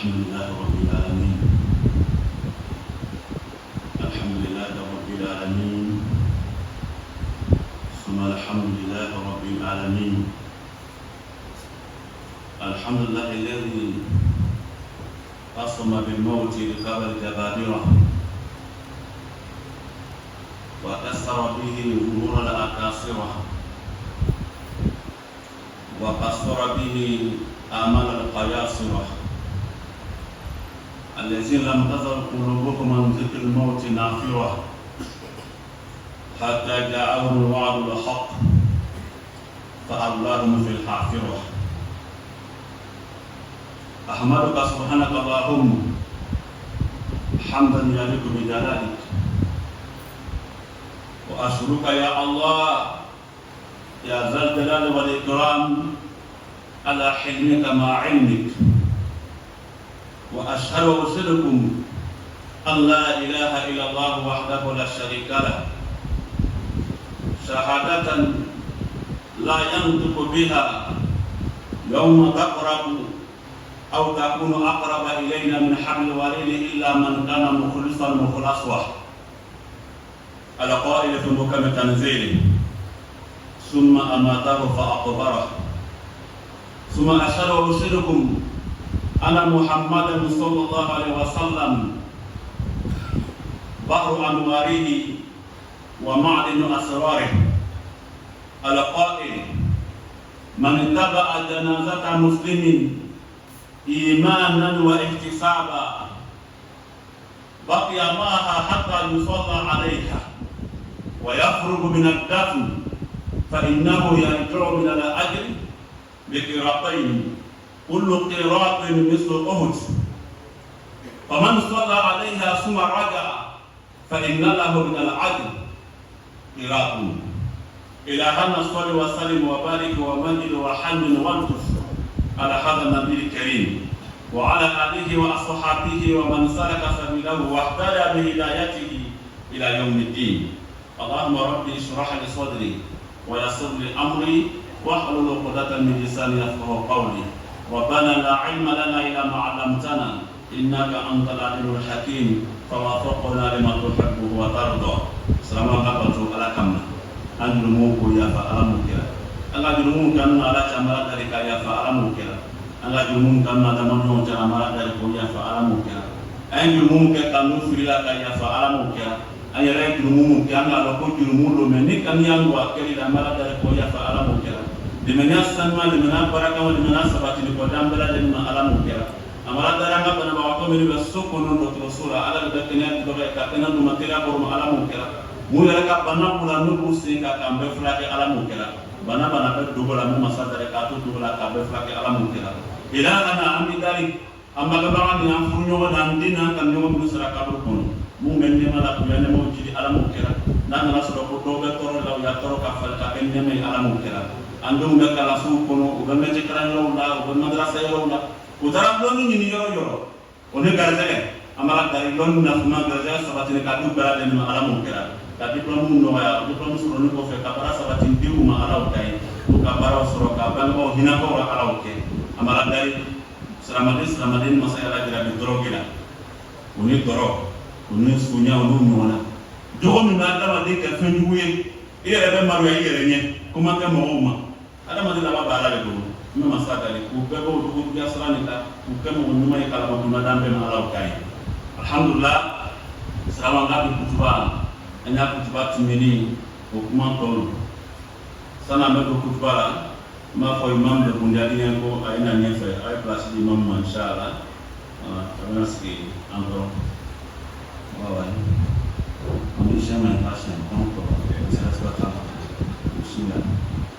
الحمد لله رب العالمين. الحمد لله رب العالمين ثم الحمد لله رب العالمين. الحمد لله الذي قسم بالموت رقاب الجبابرة وكسر به أمور الأكاسرة وقصر به آمال القياصرة الذين لم تزل قلوبهم عن ذكر الموت نافرة حتى جاءهم الوعد الحق فأضلاهم في الحافرة. أحمدك سبحانك اللهم حمدا يليق بجلالك، وأشكرك يا الله يا ذا الجلال والإكرام على حلمك مع علمك، وأشهد وأشهدكم أن لا إله إلا الله وحده لا شريك له شهادة لا ينطق بها يوم تقرب أو تكون أقرب إلينا من حبل الوريد إلا من كان مخلصا مخلصا القائل في محكم تنزيله ثم أماته فأقبره. ثم أشهد وأشهدكم أن محمدا صلى الله عليه وسلم بحر أنواره ومعدن أسراره القائل من اتبع جنازة مسلم إيمانا واحتسابا بقي معها حتى يصلى عليها ويخرج من الدفن فإنه يرجع من الأجر بقيراطين كل قيراط مثل أحد، فمن صلى عليها ثم رجع فإن له من الأجر قيراط. إلهنا صل وسلم وبارك ومجد وحمد والطف على هذا النبي الكريم وعلى آله وأصحابه ومن سلك سبيله واهتدى بهدايته إلى يوم الدين. اللهم ربي اشرح لي صدري ويسر لي أمري واحلل عقدة من لساني يفقهوا قولي. ربنا لا علم لنا إلا ما علمتنا إنك أنت العليم الحكيم فوفقنا لما تحب وترضى. السلام عليكم على كم أنجلموك يا فألمك أنجا جلمون كانوا على جمال ذلك يا فألمك أنجا جلمون كانوا على جمال ذلك يا فألمك أنجلمون كانوا في لك يا فألمك أن يرى جلمون كانوا على كل جلمون لمن كان ينوى كريم جمال ذلك يا فألمك لمن يسمى لمن أبرك ولمن أسبت لقدام بلد لمن ألمك أمر درنا بنا بعضهم من السكون والرسول على الدكتور كأننا نمثل قرم ألمك mu yɛrɛ ka bana bula n'u b'u sen kan k'an bɛɛ furakɛ ala mun kɛra bana bɛ dogo la mun masa dɛrɛ k'a to dogo la k'a bɛɛ furakɛ ala mun kɛra. Ilahana an bɛ dari an bangebaga ni an furu ɲɔgɔn na an den n'an kan ɲɔgɔn minnu sara kaburu kɔnɔ mun bɛ nɛɛma la u ya nɛɛmaw jiri ala mun kɛra. N'a nana sɔrɔ ko dɔw bɛ tɔɔrɔ la u y'a tɔɔrɔ ka fali ka kɛ nɛɛma ye ala mun kɛra. An denw bɛ kalansow kɔnɔ u bɛ mɛtiri kalanyɔrɔw la u bɛ madrasa yɔrɔw la u taara dɔnni ɲini yɔrɔ yɔrɔ o ni garizɛgɛ an b'a dari dɔnni nafama garizɛgɛ sabatini k'a d'u bɛɛ lajɛlen ma ala mun kɛra. Ka diplôme nɔgɔya diplôme sɔrɔ ne kɔfɛ ka baara sabati denw ma alaw ta ye u ka baaraw sɔrɔ ka bangebaaw hinɛbagaw la alaw kɛ a mara dari silamɛden masaya la jira bi dɔrɔgu la o ni dɔrɔ o ni sunya o n'u ɲɔgɔn na jogo min bɛ adamaden kɛ fɛn jugu ye i yɛrɛ bɛ maloya i yɛrɛ ɲɛ ko ma kɛ mɔgɔw ma adamaden laban b'a la de bolo n bɛ masa dali k'u bɛɛ b'o juguya sira nin kan k'u kɛ mɔgɔ ɲuman ye kalama dunnadan bɛɛ ma alaw ta ye alhamdulillah siraman ka bi kutuba an y'a kutuba tɛmɛni o kuma tɔw san'an bɛ don kutuba la n b'a fɔ imam de bundiyali ɲɛ ko a ye na ɲɛfɛ a ye place di imam ma inshallah a bɛna sigi an kɔrɔ waaw on est jamais patient donc c'est respectable bismillah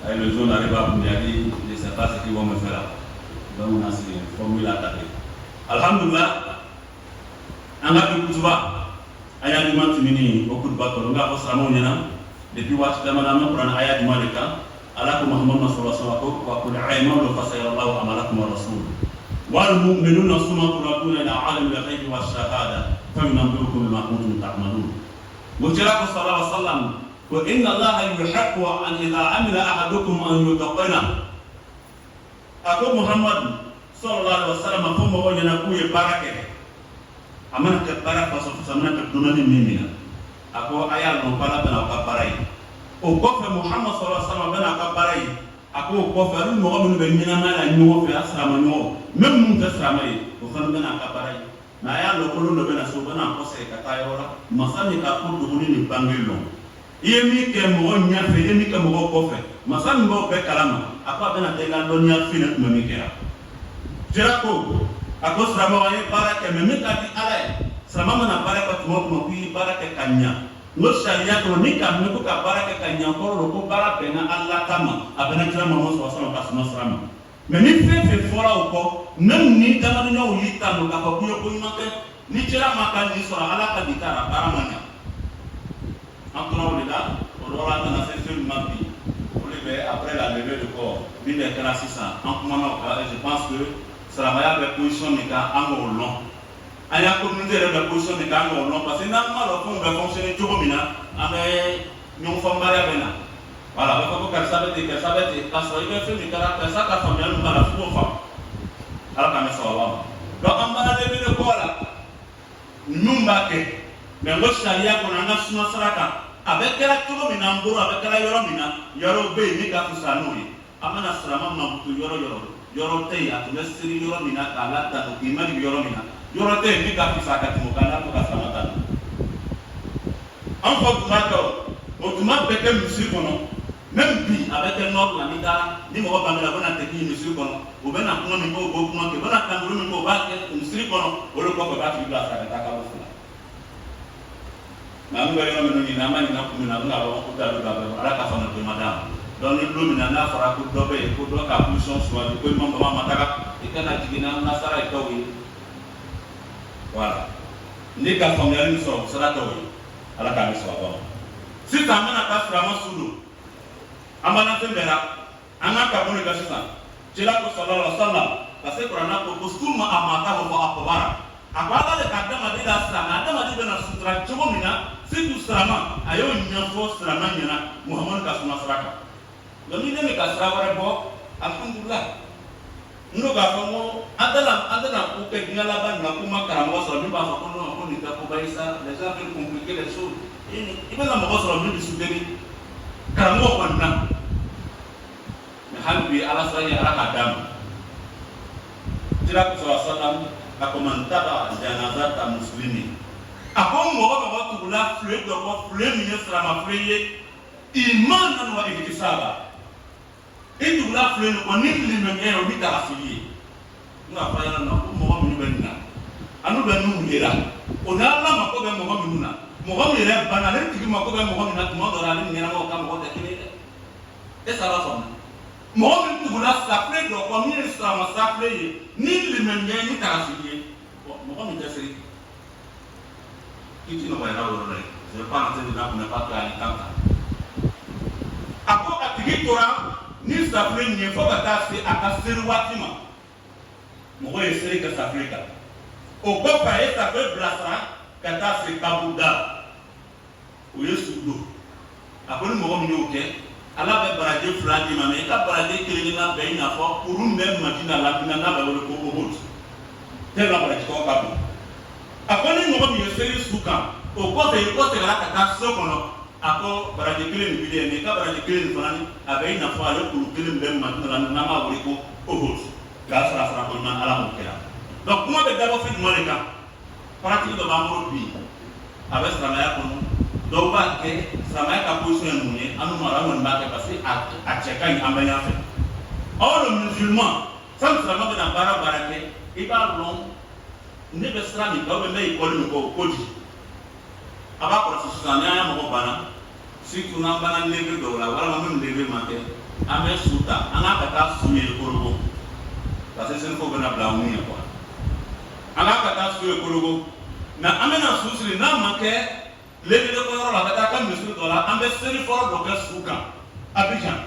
ay le jour arrive à bundiyali je sais pas ce qu'ils vont me faire donc on a sigi formule attaqué alhamdulillah an ka bi kutuba aya juma tumini o kutuba kɔnɔ n k'a fɔ silamɛw ɲɛna depuis waati dama na an bɛ kuranɛ aya juma de kan ala ko muhamadu sallallahu alaihi wa sallam ko wa qul a'malu fasayarallahu amalakum wa rasuluhu wal mu'minuna summa turaduna ila alimil ghaibi wash shahada fayunabbi'ukum bima kuntum ta'malun. Mujira ko sallallahu alaihi wa sallam ko inna allaha yuhibbu an idha amila ahadukum an yutaqina. Ako Muhammad sallallahu alaihi wasallam fo mo nyana ku ye barake amana ke baraka so samana ke dunani mimina ako aya no bala bana ka barai o ko fe Muhammad sallallahu alaihi wasallam bana ka barai ako ko fe ru mo mo be mina mala nyo fe asrama nyo même mun ta asrama yi o fan bana ka barai na aya no ko no bana so bana ko se ka tayora masani ka ko duguni ni bangelo yemi ke mo nya fe yemi ke mo ko fe masani mo be kalama apa bana te la donya fina mo mi kera jerako ako srama wa baraka me mi ka di ala srama mana baraka mo ko bi baraka kanya no sharia ko ni ka me ko ka baraka kanya ko ro ko baraka na Allah kama abana kira mo so so ka srama me ni fe fora ko nam ni dama no yi ta no ka ko ko ma ke ni kira ma ka ni so ala ka di kara baramanya encore là on aura dans la session mapi après la levée de corps, il est classé ça. Je pense que ça va y avoir position de cas en long. Il y a une communauté de position de cas en long parce que normalement, on va fonctionner tout comme ça. Avec nous sommes mariés. Voilà, il faut que ça veut dire que ça veut dire parce qu'il y a fait du caractère, ça qu'a fait nous la fou femme. Alors qu'on est sur la donc on va lever le corps là. Nous baquer. Mais le charia qu'on a sur notre saraka. Avec la tour minambo avec la yoromina yoro be ni ka fusanuri amana srama mabutu yoro te ya tumesiri yoromina kala ta imani yoromina yoro te ni ka fusaka timukana ko kasamata en fait mato otuma bete musi kono même bi avec un autre la nida ni mo ba mela bona te ni musi kono o bena kuma mi ko kuma ke bona kanguru mi ko ba ke musi kono o lo ko ba ti bla sa ta ka bo namu bari no ni nama ni na ku na nga ba ko da ba ala ka fa na ko madam don ni do mi na na fara ku do be ko do ka position so wa ko mo ba mataka e kana jigina na sara e tawi wala ni ka fa mi so sara tawi ala ka mi so ba si ta mana ka frama sudu amana tembera anga ka boni ka sisa jela ko sallallahu alaihi wasallam ka se qur'ana ko kusuma amata ko akbara akwala le kadama de la sana adama de na sutra chogo mina situ srama ayo nyafo srama nyana Muhammad ka suma sraka do ni ne ka srawara bo alhamdulillah ndo ga ko adala ko ke ngala ban na kuma karamo so ni ba ko no ko ni ka ko baisa les gens veulent compliquer les choses ibe na mo so ni bisudeni karamo ko na me halbi ala sayya ala kadam tira ko sallallahu akomantaba janazata muslimi ako mo ba tugula fleur do ko fleur mi sera ma fleur iman wa iktisaba tugula fleur ko ni limenge o bita afiye nga fa na ko mo mi benna anu be nu lera o na la ma ko be mo mi nuna mo mi re bana le tigi ma ko be mo mi na mo do ra ni na mo ka mo de kini e sala sona mo mi tugula sa fleur do ko ni sera ma sa fleur ni limenge ni tarasiye mo mi tesiri kiti no bayra woro re je pas entendre na ko na pas ka ni tanta ako atigi tora ni sa fleur ni fo ka ta se aka seru watima mo ko esere ka sa fleur ka o ko pa e sa fleur blasa ka ta se kabuda o yesu do ako ni mo mi oke ala be baraje fladi ma me ka baraje kele na be na fo urun be madina la bina na ba woro ko hot te la baraje ko ka bo akoni mo mi yeseri suka o ko te la ka ta so kono ako baraje kele ni bide ni ka baraje kele ni fani abe na fo ale ko kele be madina la na ma woro ko hot ka sara ko man ala mo kera donc kuma be dabo fi mo le ka pratique do ba mo bi abe sara ya kono do ba ke sama ka position ni anu mara mon ba ke parce a cheka ni amanya fe all musulman sans sama de na bara ke iba long ne be sra ni ba be mai ko ni ko koji aba ko so sana ya mo bana si tu na bana lebe do la wala mo lebe ma ke ame suta ana ka ta suye ko parce que c'est ko bana bla mu ya ko ana ka ta suye ko na amena susri na ma ke lebe ko yoro la ta kan misu do la ambe seri foro do ke suka abijan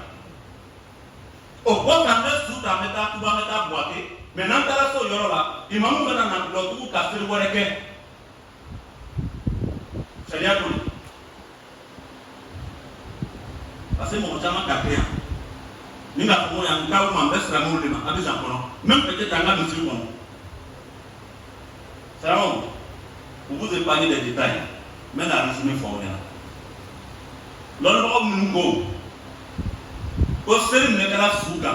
o ko kan be suka meta ku ba meta boate mais nan tara so yoro la imamu bana na do tu ka seri wore ke sharia ko parce que mo chama ka ke ni na ko ya nka ma besra mo le ma abisa kono même peut-être anga monsieur kono ça va vous vous épargnez des détails mais la résumé fort là lolu ko mun ko o seri ne kala suka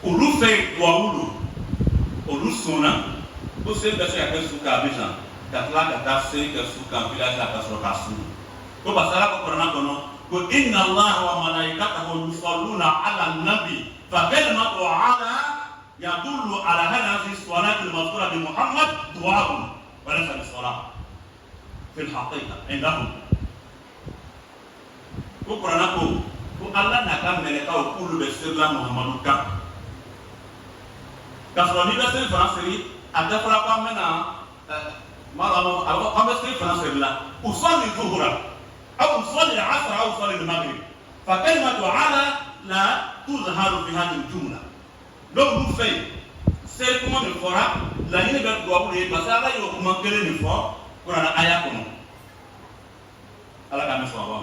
olu fe wawulu olu sona o seri da se ka suka abisa da kla ka da seri ka suka bila sa ka so ka su ko basala ko korana kono ko inna allaha wa malaikatahu yusalluna ala nabi fa kalimatu ala yadullu ala hadhihi as-salati al-mazkura bi Muhammad du'a'un wa laysa bis-salah fi al-haqiqa indahum ko korana ko Allah na ka meleka o kulu be sirla Muhammadu ka kasro ni be sir franseri adafra pa mena malama aba be sir franseri la usalli dhuhra أو صلي العصر أو صلي المغرب فكلمة على لا تظهر في هذه الجملة لو نفي سيكون من الفرع لا ينبغي تقول بس على يوم ما كلمة الفرع كنا آياتنا على كم سوابا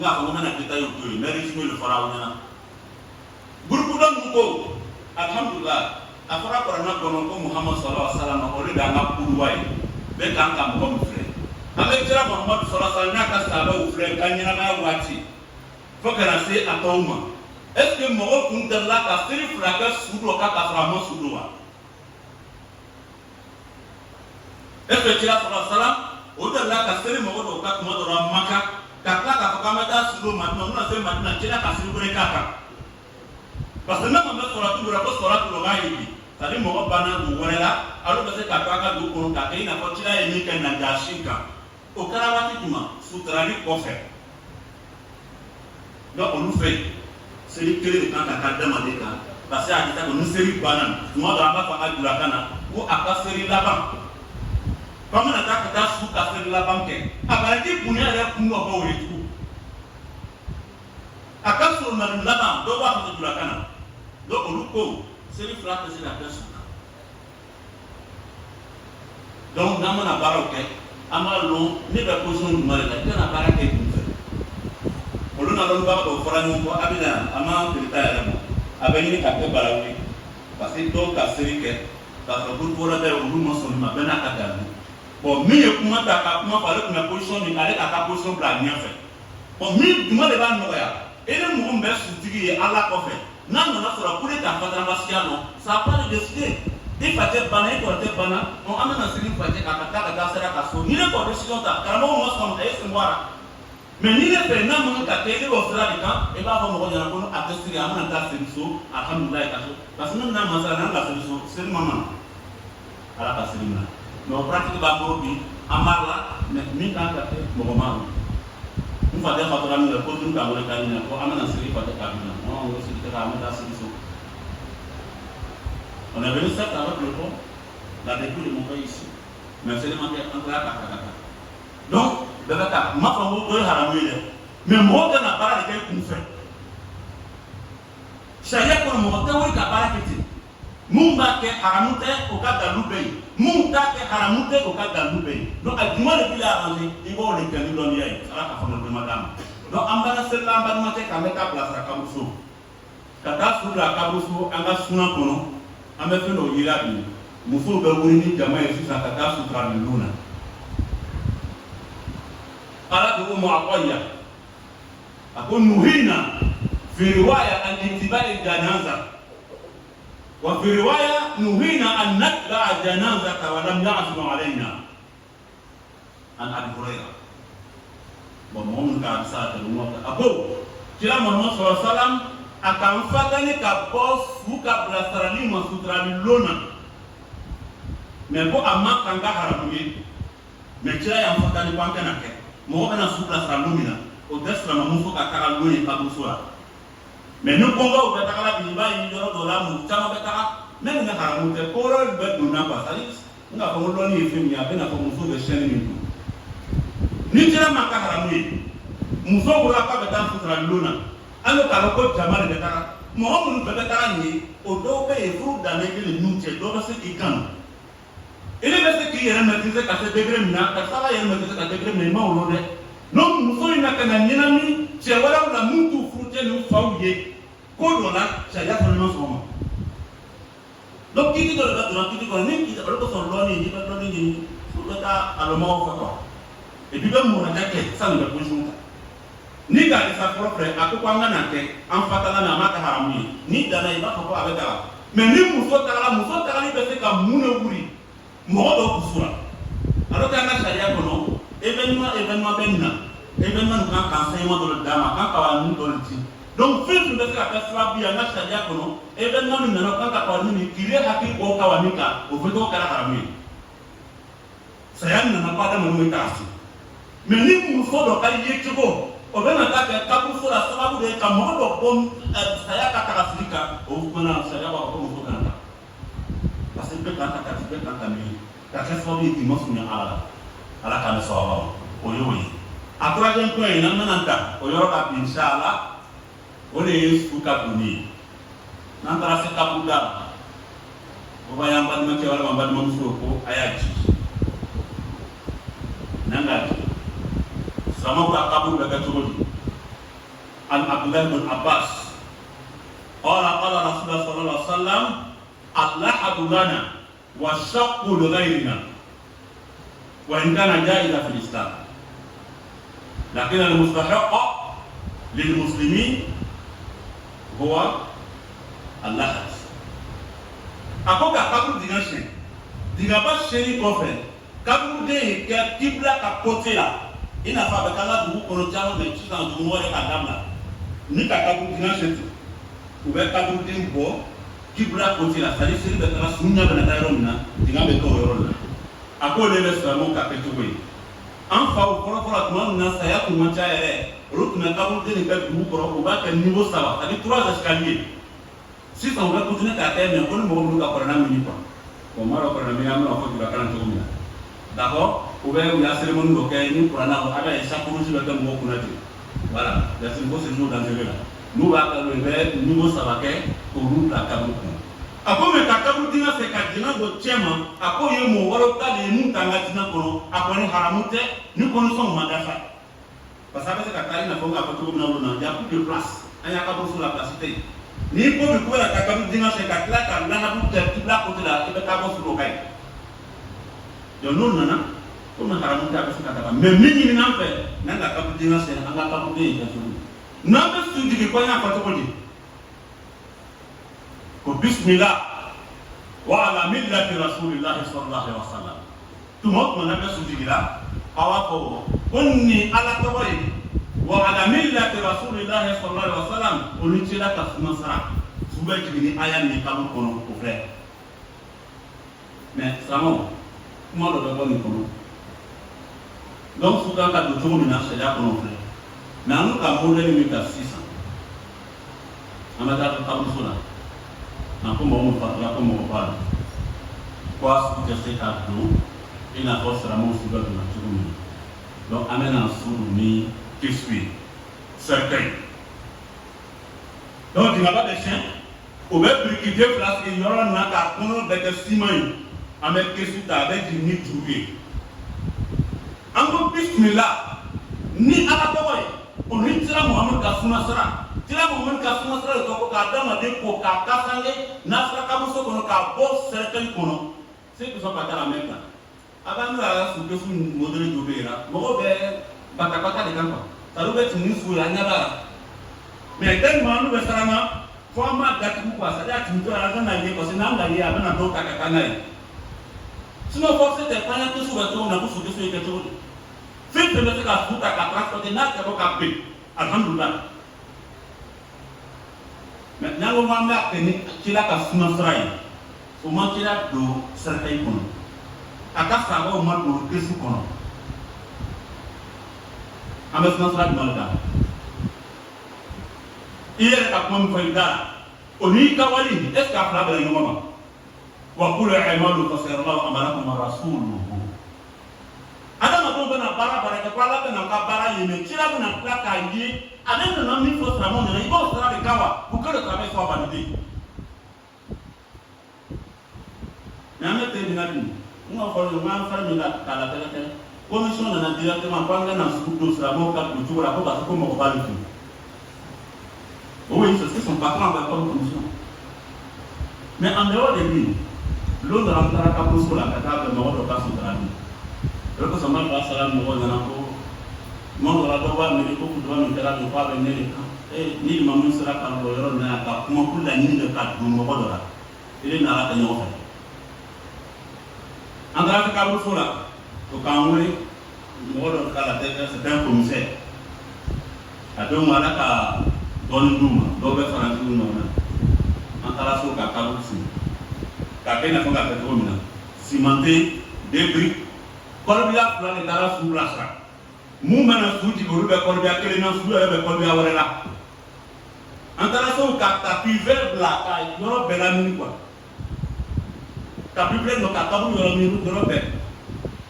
نعم ومن أكتر يقول مريض من الفرع ومنا بركودا نقول الحمد لله أفرع كنا كنا محمد صلى الله عليه وسلم أولي دعنا كلواي بكان كم كم avec cela Muhammad sallallahu alaihi wasallam ka sahaba ou frère kanyana ma wati fokana se atoma est-ce que mo kun dalla ka siri fraka sudo ka framo sudo wa est-ce que cela sallallahu alaihi wasallam o dalla ka siri mo do ka mo do maka ka ka kama da sudo ma no na se ma na cela ka siri bure ka parce que même ma salatu bura ko salatu lo gayi tadi mo bana du wala alo be se ka ka du ko ka ina ko cela e ni ka na jashinka au Karawati Duma, Soutrali Koffer. Donc on nous fait, c'est une clé de quand on a demandé quand, parce que nous série banane, nous avons pas fait de la cana, ou à la série là-bas. Comme on attaque à sous la série là-bas, après qu'il y a un coup au tout. À quand on a là-bas, on va faire de la cana. Donc on nous fait, c'est une flaque, c'est la personne. Donc dans mon appareil, amalo ne be position du mari la kana baraka e kunfe oluna lon ba ko faranyo ko abina ama tilta ya mo abeni ka ke barawi parce que do ka serike ka ko bora da ulu mo so ma bena ka da bo mi e kuma ta ka kuma pare kuma position ni ale ka position bla nya fe bo mi duma le ba no ya ele mo mbe sutigi ala ko fe na no na sura kule ta fa transitiano ça pas de décider il fallait banner pour te banner on amène un signe pour te kata sera kaso ni le condition ta karamo mo so e se mwara mais ni le fait na mo ka te le ofra di kan e ba mo ko jana ko a testiri amana ta solution alhamdulillah kaso parce que na masala na la solution c'est maman ala ka selina no pratique ba mo bi amarla mais mi ka te mo ma on va dire fa ni le ko dun ka mo ka ni ko amana siri fa te ka ni on o si te ka amana solution. On est venu certes avec le pont, la début de mon pays ici. Mais c'est demandé entre la kaka. Donc, le kaka, ma femme vous haramouille. Mais moi, je n'ai pas de quel qu'on fait. Chaque fois, mon temps, il n'y a pas de quel. Mumba ke haramute au cas de l'oubli. Mumba ke haramute au cas de l'oubli. Donc, à du moins, depuis la rangée, il va les canaux dans l'IA. Ça va faire de madame. Donc, en bas de cette lampe, on va mettre à place à Kabousso. Kata sur la Kabousso, on va soulever un peu. An bɛ fɛn dɔ yira bi musow bɛ wuli ni jama ye sisan ka taa sutura ninnu na ala de ko ma a ko yan a ko nuhina fi riwaya an ittiba'i janaza wa fi riwaya nuhina an natba'a janazata wa lam ya'zim alayna an Abi Hurayra bon moom ka sa ta mo a ko kila Muhammad sallallahu alaihi wasallam akamfanya ka boss buka blasarali masutrali lona mais ko amma kanga haramuye mais kira ya mfatani kwa kana ke mo kana supla saralumina o destra mo fuka kala loye ka busura mais no konga o betaka bi ba yi do do la mu chama betaka même na haramu te ko ro be do na ba sali nga ko lo ni fimi ya bena ko muso be sheni ni kira maka haramuye muso ko la ka betaka sutrali lona alors ko jamal de ta mo mun be ta ni o do be furu da ne le nunche do ba se ikan ele be se ki yere maîtriser ka se degré mina ka sala yere maîtriser ka degré mais ma o de non muso ina kana nyina mi che wala la muntu furu te no fawye ko do la sharia ko no so mo donc kiti ko da do kiti ko ni kiti ko so lo ni ko do ni so ta alomo ko et puis même mon attaque ça ne peut pas jouer ni ga sa propre akoko anga na ke an fatala na mata haramu ni dana iba ko avec la mais ni muso tagala ni be se ka mune wuri mo do kusura alors que na sharia ko no événement benna kan enseignement do dama kan ka ni do ti donc film be se ka sababu ya na sharia ko no événement ni na kan ka ni kire haki ko ka wanika o feto kala haramu saya na pa da mo ni ta asi mais ni muso do ka yechego o bena ta ka kabuso la sababu de ka mo do bom saya ka takasirika o kuna saya ba ko muso kana parce que be ka ni ta ka sababu ti mo sunya ala kana sababu o yoyi akura jen ko ina nananta o yoro ka inshallah o le yesu ka buni nan tara se ka buda o ba yamba ma ke wala ba mo muso ko ayaji nanga sama ka kabul daga tugudi an abdullah bin abbas qala rasulullah sallallahu alaihi wasallam atlahadu lana wa shaqqu li ghayrina wa in kana jaiza fil islam lakin al mustahiq lil muslimin huwa al-lahad akoka kabul diga ba sheri kofe kabul de ka kibla ka potela ina fa ba kala dugu kono jawo de ci tan dugu wala ka damla ni ka kabul dina seti u be kabul din bo kibla potela sari siri be kala sunya bana ta romina dinga be ko yoro la akole be sa mo ka petuwe an fa o kono kono na saya ku ma jaere rutna kabul din ka dugu kono o ba ka niveau saba ani 3 escalier si on va continuer à terre mais on ne peut pas prendre un minute on va prendre un minute on va faire 40 minutes d'accord ou bien il y a cérémonie locale ni pour ana avec chaque jour je vais faire mon kunati voilà la cérémonie c'est jour dangereux là nous va le niveau ça va que pour nous la kabul ako me kabul dina se ka dina do chema ako ye mo walo ta le mu tanga dina kono ako ni haramute ni kono son magafa parce que ka kali na fonga ko to na lona ya plus de place anya kabul sur la place ni ko bi ko la kabul dina se ka kla ka na habu te kibla ko la ibe ka ko sur lokay yo non nana ko na haramu ta ko ka mais minni ni nan fe nan ka kabul dina se anga kabul de ya sulu na be su digi ko nya fa to ko di ko bismillah wa ala millati rasulillah sallallahu alaihi wasallam tu mo na be su digi la awa ko onni ala tabari wa ala millati rasulillah sallallahu alaihi wasallam oni tira ka sunasara suba jigini aya ni kabul kono ko frère mais samo kuma do do ni kono donc suka ka do to ni na sharia kono frère mais anu ka modèle mi ka 600 amata kabul sona na kuma mo fa la kuma mo fa quoi ce que c'est à do ina force la mo suba do na tugumi donc amena suru ni qui suit cercueil. Donc il n'y a pas de chien. Au même prix qui déplace, il y aura un accord avec un ciment, avec un suite avec du nid trouvé. En gros, bismillah, ni à la parole, on ne tira Mohamed Kassounasra. Tira Mohamed Kassounasra, le toko kadama de ko kakasangé, nasra kabuso kono ka boss cercueil kono. C'est que ça pas dans la même temps. Avant nous, la soupe sous une modèle d'obéra. Mon bata de campa. Ça doit être une soupe à Nabara. Mais tellement nous sommes faut ma gâteau quoi. Ça doit être une toile à la zone parce que nous avons un peu de kakanaï. Sinon, forcément, c'est pas un peu sur le tour, on a beaucoup de choses quelque chose. Faites le mettre à foutre à transporter n'a qu'à capé. Alhamdulillah. Maintenant, on va mettre qu'il a qu'à soumasraï. Au moins qu'il a de certains points. À qu'à savoir au moins pour que ce qu'on a. Avec notre malga. Il est à quoi me fait là. On y kawali. Est-ce qu'à la belle maman? Wa kulu aimalu fasirallahu amalakum rasuluhu. Ada ma ko na bara ka kwala na ka bara yeme kila na plaka yi. Ada na mi fo sra mo na ibo sra de kawa. Ku ko ka be so banidi. Na me te binabi. Ngo ko yo ma fa mi la kala tele. Commission na directement panga na sukudo sra mo ka kuchura ko ba ko mo ko balu. Oui, c'est ce que son patron avait comme condition. Mais en dehors de lui, l'autre rentrera à Poussou, la catastrophe de mort de Kassou de la vie. L'autre se met à Salam, mort de l'enfant. Mon Radova, mais les coups de l'homme, il ne pas venir. Et ni le moment sera quand le héros n'a pas pour la ligne de 4 du mort de là. Il n'a pas de nom. En grâce à Poussou, là, au Cameroun, mort de la tête, c'est un commissaire. À deux mois, là, Don Douma, Robert Francis Nona, Antaraso Kakaousi, Kakena Fonga Petromina, cimenté, des briques, Colbia, Plan et Tara sous Blassa. Moumana Souti, Goruba Colbia, Kelena Sou, avec Colbia Warela. Antaraso Kakapi, vers la caille, Yoro Bellamini, quoi. Kapi plein de Kakabou, Yoro Mirou, Yoro Bel.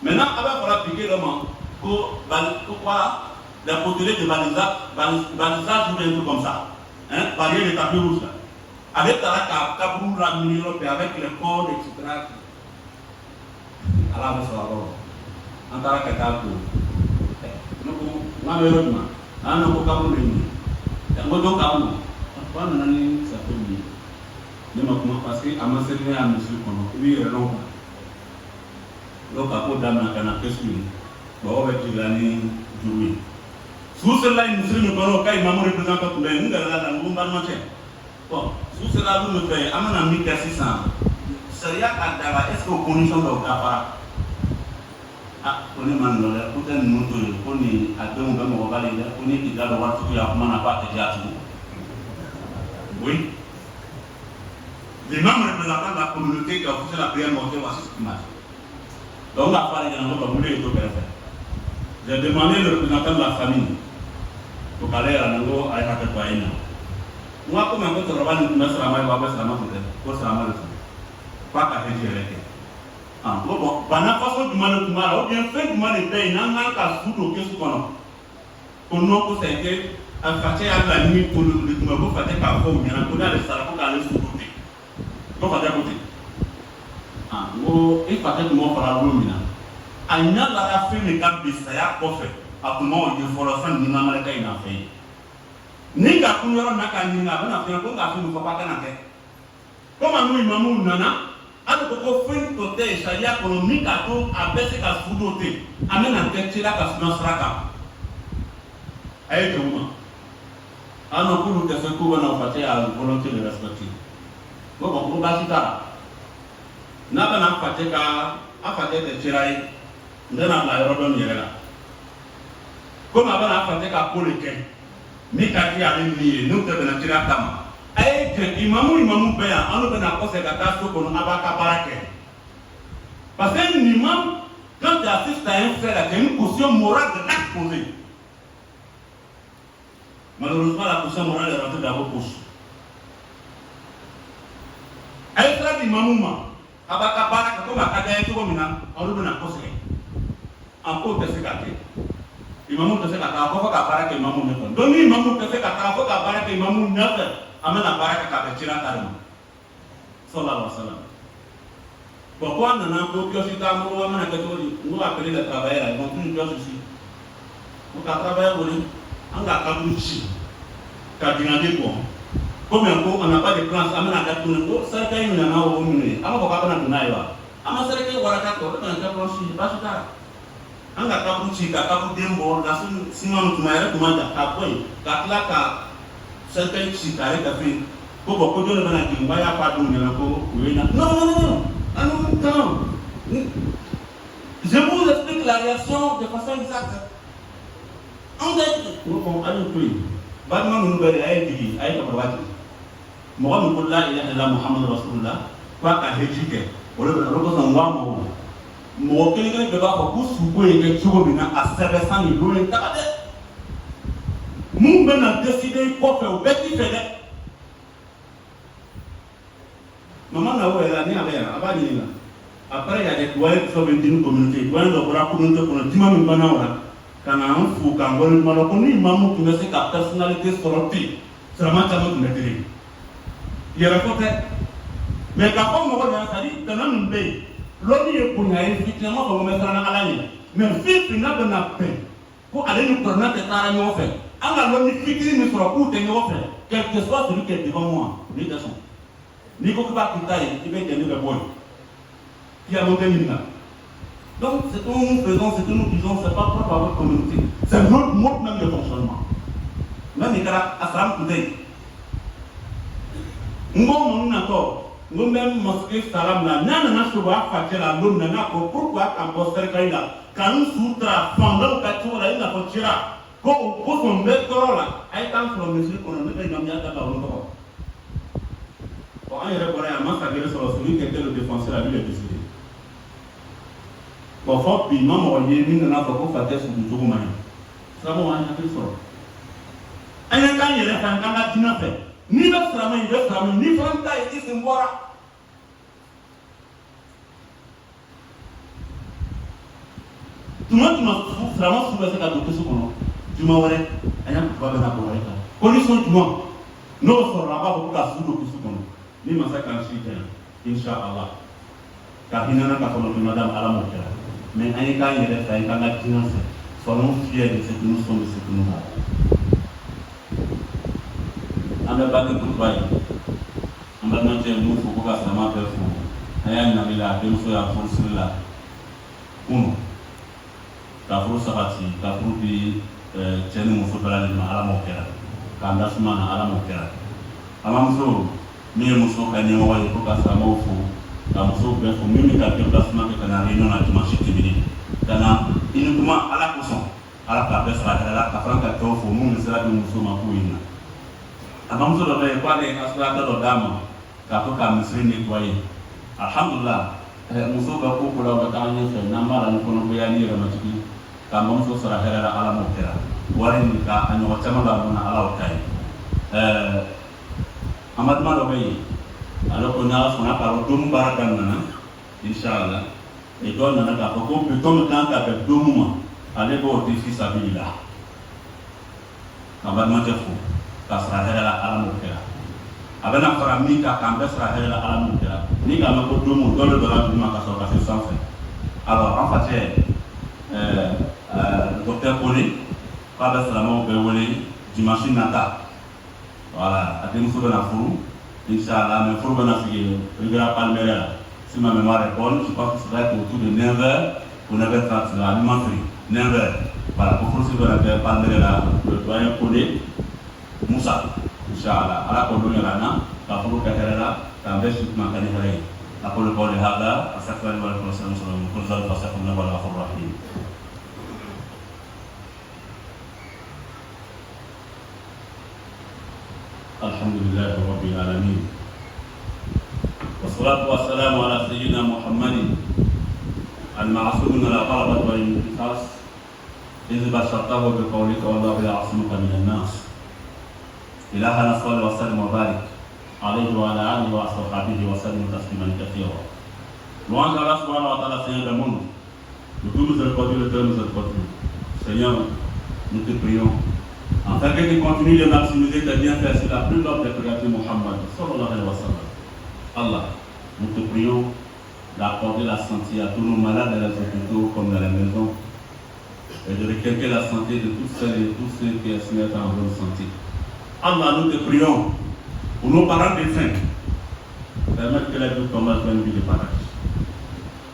Maintenant, avant pour appliquer le mot, pourquoi la poterie de balisage ou un truc comme ça, hein, barrière de tapis rouge, avec la Kaboul, la Minion, avec les cordes, etc. Allah va se la voir. En tant que Kaboul, malheureusement, on n'a pas Kaboul. On doit Kaboul. Pourquoi on a dit ça peut bien? Ne parce que à ma servir à monsieur Kono, lui est long. Donc, à cause d'Amna Kanaka, bon, tu l'as dit, jouer. Sous cela, il nous sommes quand il m'a représenté pour les bon, sous cela, vous me faites, à mon ami Kassi Sam, c'est à Dara, est-ce qu'aux conditions de Okapa, ah, on est maintenant, pour un nom de Pony, à deux moments, on va aller, on est qui doit voir tout à comment on n'a pas été à tout. Oui. Les membres représentants de la communauté qui ont fait la prière montée, voici ce qui marche. Donc, la part est dans notre communauté et tout faire. J'ai demandé le représentant de la famille. Pour aller à Nango, à Yakatoaïna. Moi, comme un peu de travail, je me suis ramé, je me suis ramé, pas qu'à faire gérer. Ah, bon, par la façon du mal, ou bien fait du mal, il n'a qu'à se foutre au pied sous qu'on pour nous, pour s'aider, à faire à la nuit, pour le numéro, pour faire qu'à fond, il y a un peu de salaire pour aller sous côté. Pour faire côté. Ah, il fallait que moi, par la rumina. A nya la fin de cap de saya kofe a kuma o folo fan ni ngama ka ina fe ni ka kunyo na ka ni ngaba na fe ko ka fi mu papa kana ke ko manu imamu nana ado ko fin to te saya ko ni ka to abese ka fudo te amena ke tira ka suna sraka ay to ma ano kulu ke fe ko na fate a volonté de respecter ko ba sita na ka na fate ka a fate te tirai ndana la yoro don yere la comme avant la fête ka ko le ken ni ka ti ale ni no te bena tira kama ay ke imamu be ya anu bena ko se ka ta so ko no abaka barake parce que l'imam quand tu assistes à un frère qui a une caution morale de l'acte posé malheureusement la caution morale est rentrée dans vos poches ay frère imamu ma abaka barake ko ma ka ga ko mina anu bena ko se encore que c'est gâté. Il m'a montré que c'est gâté. Il faut qu'à que maman ne fasse. Donc il m'a montré que c'est gâté. Il faut qu'à que maman ne fasse. Amène la baraka qu'à faire tirer carrément. Sallallahu alayhi wa sallam. Pourquoi on a un peu de temps pour nous amener quelque chose? Nous appeler les travailleurs. Ils vont plus nous ici. Donc à travailler on a capuchi, cardinal quoi. Comme on n'a pas de plan, amène à quatre tours. Ça fait une année au milieu. Alors pourquoi on a tourné là? Ama ça fait qu'on va d'accord. On a un plancher. Pas tout ça. Anga kapu chika kapu dembo na sima mtumaya kumanda kapoi katla ka certain chika reka fi ko boko jole bana kimba ya pa dunya na ko wena non je vous explique la réaction de façon exacte on est on a eu plus badma nous bari ay digi ay ko wati mo ko la ilaha illa muhammad rasulullah pa ka hejike wala ko san wa mo mo kelen bɛ b'a fɔ ko suko ye kɛ cogo min na a sɛbɛnsan ni don ye taga dɛ mun bɛ na décider kɔfɛ o bɛɛ t'i fɛ dɛ mama na o yɛrɛ ni ale yɛrɛ a b'a ɲininka après il y a des doyens qui sont venus d'une communauté doyen dɔ bɔra communauté kɔnɔ dima min banna o la ka na an fo k'an waleɲuman dɔn ko ni maamu tun bɛ se ka personnalité sɔrɔ ten sirama caman tun bɛ tere yɛrɛ fɔ tɛ mais k'a fɔ mɔgɔ dɔ c'est à dire tana min bɛ yen l'homme est pour nous, effectivement, on va mettre en allant. Mais si tu n'as pas de paix, pour aller nous prendre tes tarans, on fait. En allant nous fixer nous sera pour tenir au fait, quel que soit celui qui est devant moi, ni de son. Ni qu'on va quitter, il va tenir le bois. Qui a monté l'hymne. Donc, ce que nous faisons, ce que nous disons, ce n'est pas propre à votre communauté. C'est notre mode même de fonctionnement. Même les gars, à Salam Koudé. Nous avons encore, nous même mosquée Salam là, nous avons fait la l'homme, nous avons pourquoi quand on s'est là, quand nous soutra, pendant que tu as eu la voiture, quand on pose son bête là, à étant sur le monsieur qu'on a mis dans le milieu de la route. Pour un réponse à massacrer sur celui qui était le défenseur, la ville est décidée. Bon, faut puis non, on y est mis dans la voie pour faire sur le jour main. Ça va, on a fait ça. Un quand il est un candidat qui n'a fait ni le seramin, ni le seramin, ni Franta et qui se voit. Tout le monde qui m'a vraiment soulevé cette adoption sur mon nom. Tu m'as oublié, il y a un peu de problème. Condition du monde. Nous ne serons pas beaucoup de sous-docteurs sur mon nom. Ni ma sac en chien, Inch'Allah. Car il n'y en a qu'à son nom, madame Alamokera. Mais un quand il est un candidat qui n'a fait. Soyons fiers de ce que nous sommes, de ce que nous avons. On a battu pour toi. On a battu un mot pour que ça m'a fait fou. Il y a une amie là, deux fois à force là. Uno. Kafuru sabati, kafuru bi cɛni muso bɛɛ lajɛlen ma Ala m'o kɛra. K'an da suma na Ala m'o kɛra. An ka muso min ye muso ka ɲɛmɔgɔ ye ko ka silamɛw fo, ka musow bɛɛ fo min bɛ ka déplacement kɛ ka na réunion na dimanche tɛmɛnen. Ka na uniquement Ala kosɔn, Ala k'a bɛɛ sara hɛrɛ la, ka fara ka cɛw fo minnu sera di muso ma k'u ye na. A ka muso dɔ bɛ yen k'ale ye aspirata dɔ d'a ma k'a to ka misiri nettoyer. Alhamdulilah, muso bɛ ko ko la u bɛ taa ɲɛfɛ n'an b'a la ni kɔnɔgoya ni yɛrɛmatigi. Ka bamuso sara hɛrɛ la Ala m'o kɛra. Wari nin ka a ɲɔgɔn caman b'a mun na Ala o ta ye. An balima dɔ bɛ yen ale ko n'Ala sɔnna k'a fɔ domu baara daminɛna Inch'Allah dɔw nana k'a fɔ ko bitɔn min kan ka bɛn domu ma ale b'o di fi sabilillah. Ka balimakɛ fo ka sara hɛrɛ la Ala m'o kɛra. A bɛna fara min kan k'an bɛɛ sara hɛrɛ la Ala m'o kɛra. Ni k'a mɛn ko domu dɔ de dɔla duguma ka sɔrɔ ka se sanfɛ. Alors en fait docteur Kone, pas de salamon, dimanche nata. Voilà, à des mousseaux de la fourou, Inch'Allah, mais fourou de la fille, il y a pas de mémoire. Si ma mémoire est bonne, je pense que ça va être autour de 9h ou 9h30, l'alimenterie. 9h. Voilà, pour fourou de la pas de mémoire, le doyen Kone, Moussa, Inch'Allah, à la Kone, la fourou Katerela, la bêche de ma canette. أقول قولي هذا أستغفر الله ولكم وأستغفر الله من كل ذنب فاستغفروه إنه هو الغفور الرحيم. الحمد لله رب العالمين والصلاة والسلام على سيدنا محمد المعصوم من الغلبة والانتقاص إذ بشرته بقولك والله يعصمك من الناس. إلهنا صل وسلم وبارك عليه وعلى آله وأصحابه وسلم تسليما كثيرا. Louange à Allah subhanahu wa ta'ala, Seigneur du monde. Le tout miséricordieux, le très miséricordieux. Seigneur, nous te prions, afin que tu continues de maximiser tes bienfaits sur la plus noble des créatures, Muhammad sallallahu alayhi wa sallam. Allah, nous te prions d'accorder la santé à tous nos malades dans les hôpitaux comme dans les maisons et de requérir la santé de toutes celles et tous ceux qui espèrent en bonne santé. Allah, nous te prions pour nos parents défunts, permettre que les deux tombent dans une vie de paradis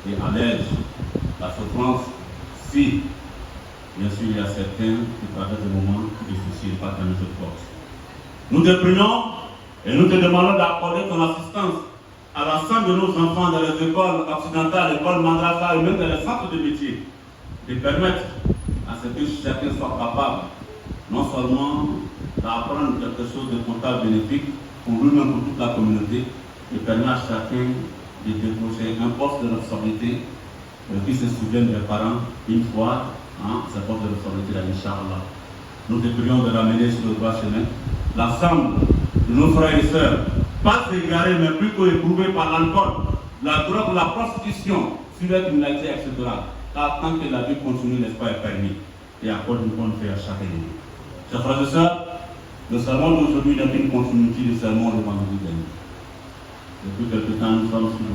et allège la souffrance si, bien sûr, il y a certains qui traversent des moments difficiles par ta miséricorde. Nous te prions et nous te demandons d'accorder ton assistance à l'ensemble de nos enfants dans les écoles occidentales, écoles madrasa et même dans les centres de métier, de permettre à ce que chacun soit capable non seulement d'apprendre quelque chose de comptable bénéfique pour lui-même, pour toute la communauté, et permettre à chacun de décrocher un poste de responsabilité qui se souviennent des parents une fois, ce poste de responsabilité là, Inch'Allah. Nous te prions de ramener sur le droit chemin l'ensemble de nos frères et sœurs, pas égarés, mais plutôt éprouvés par l'alcool, la drogue, la prostitution, sur la criminalité, etc. Car tant que la vie continue, l'espoir est permis. Et accorde une bonne fée à chaque année. Chers frères et sœurs, le sermon d'aujourd'hui n'est qu'une continuité du sermon de vendredi dernier. Depuis quelque temps, nous sommes sur